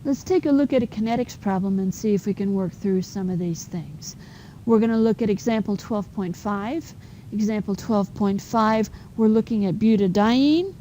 Let's take a look at a kinetics problem and see if we can work through some of these things. We're going to look at example 12.5. Example 12.5, we're looking at butadiene,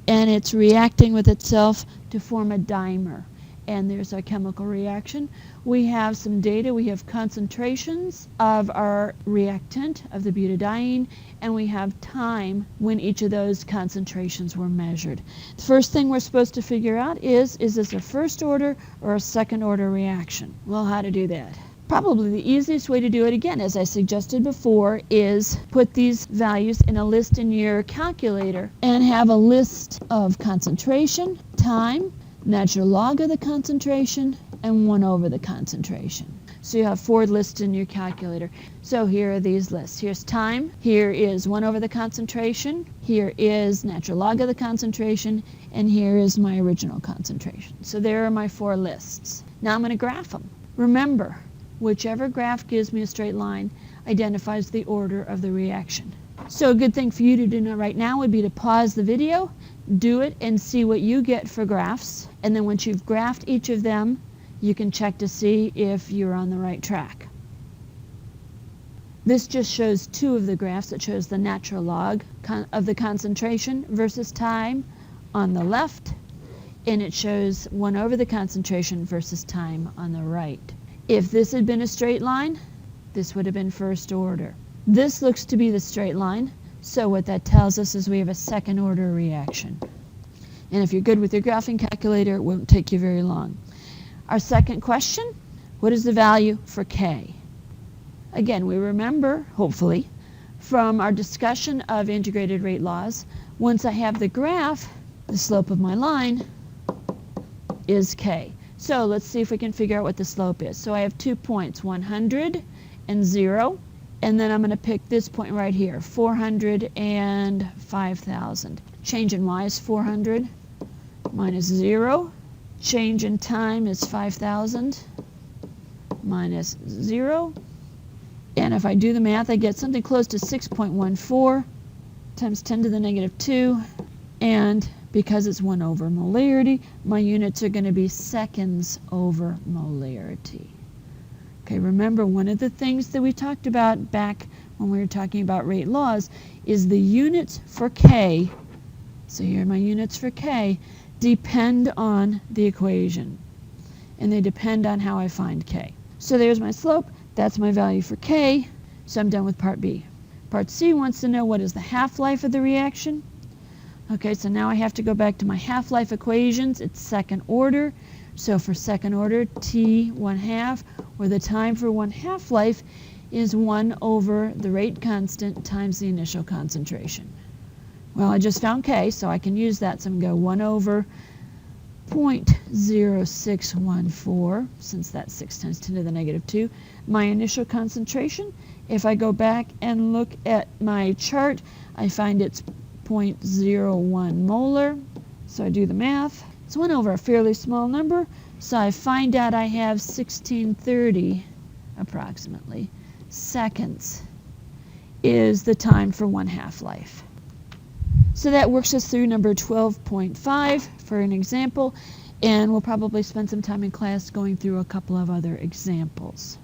and it's reacting with itself to form a dimer. And there's our chemical reaction. We have some data. We have concentrations of our reactant, of the butadiene, and we have time when each of those concentrations were measured. The first thing we're supposed to figure out is this a first order or a second order reaction? Well, how to do that? Probably the easiest way to do it, again, as I suggested before, is put these values in a list in your calculator and have a list of concentration, time, natural log of the concentration, and 1 over the concentration. So you have 4 lists in your calculator. So here are these lists. Here's time, here is 1 over the concentration, here is natural log of the concentration, and here is my original concentration. So there are my 4 lists. Now I'm going to graph them. Remember, whichever graph gives me a straight line identifies the order of the reaction. So a good thing for you to do right now would be to pause the video, do it, and see what you get for graphs. And then once you've graphed each of them, you can check to see if you're on the right track. This just shows 2 of the graphs. It shows the natural log of the concentration versus time on the left, and it shows 1 over the concentration versus time on the right. If this had been a straight line, this would have been first order. This looks to be the straight line, so what that tells us is we have a second order reaction. And if you're good with your graphing calculator, it won't take you very long. Our second question, what is the value for K? Again, we remember, hopefully, from our discussion of integrated rate laws, once I have the graph, the slope of my line is K. So let's see if we can figure out what the slope is. So I have 2 points, 100 and 0. And then I'm going to pick this point right here, 400 and 5,000. Change in y is 400 minus 0. Change in time is 5,000 minus 0. And if I do the math, I get something close to 6.14 times 10 to the negative 2. And because it's 1 over molarity, my units are going to be seconds over molarity. Okay, remember, one of the things that we talked about back when we were talking about rate laws is the units for K, so here are my units for K, depend on the equation. And they depend on how I find K. So there's my slope, that's my value for K, so I'm done with part B. Part C wants to know what is the half-life of the reaction. Okay, so now I have to go back to my half-life equations. It's second order. So for second order, T 1/2, or the time for 1 half-life, is 1 over the rate constant times the initial concentration. Well, I just found K, so I can use that. So I'm going to go 1 over 0.0614, since that's 6 times 10 to the negative 2. My initial concentration, if I go back and look at my chart, I find it's 0.01 molar. So I do the math. It's 1 over a fairly small number, so I find out I have 1630, approximately, seconds is the time for 1 half-life. So that works us through number 12.5 for an example, and we'll probably spend some time in class going through a couple of other examples.